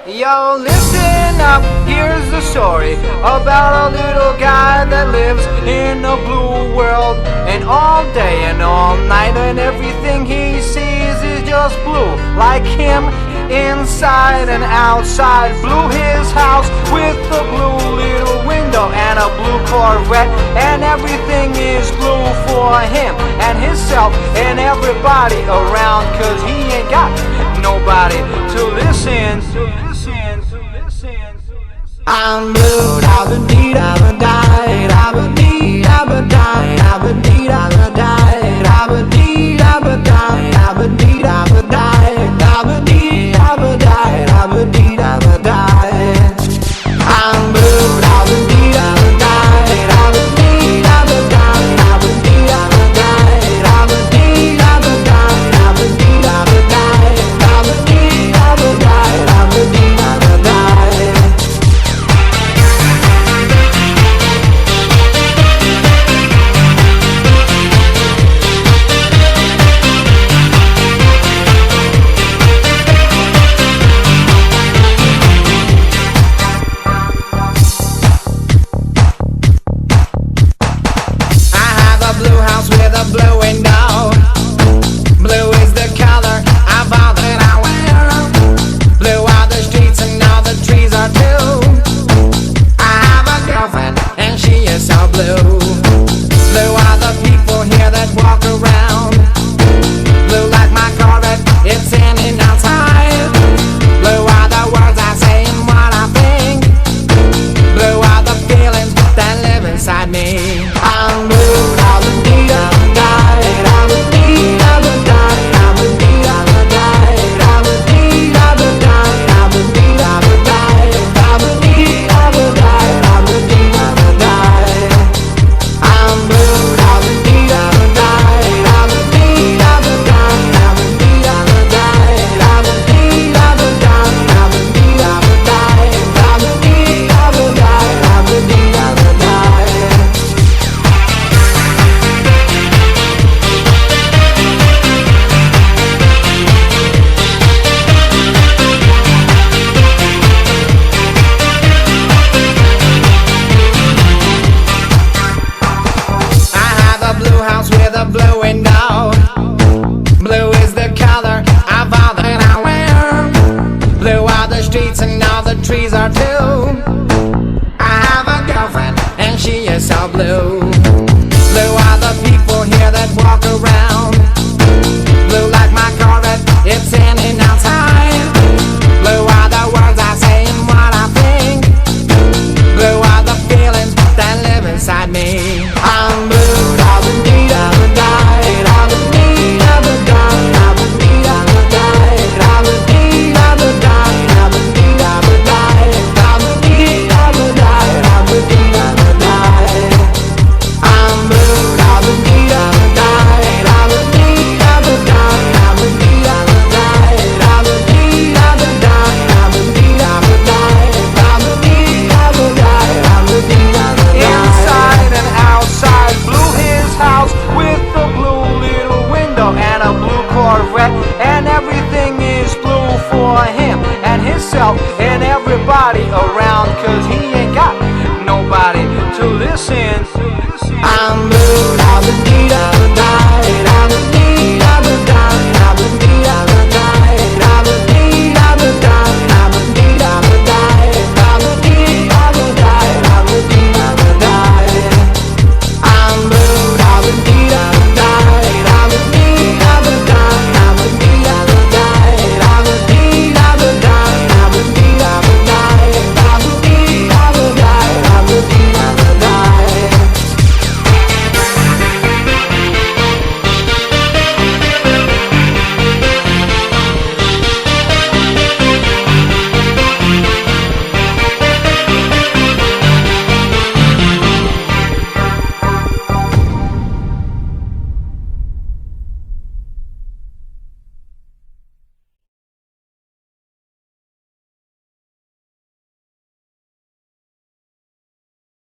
Yo, listen up, here's the story about a little guy that lives in a blue world. And all day and all night and everything he sees is just blue. Like him, inside and outside. Blue his house with a blue little window and a blue Corvette. And everything is blue for him and himself and everybody around. Cause he ain't got nobody to listen. I'm blue, I've been beat, I've been died, I've been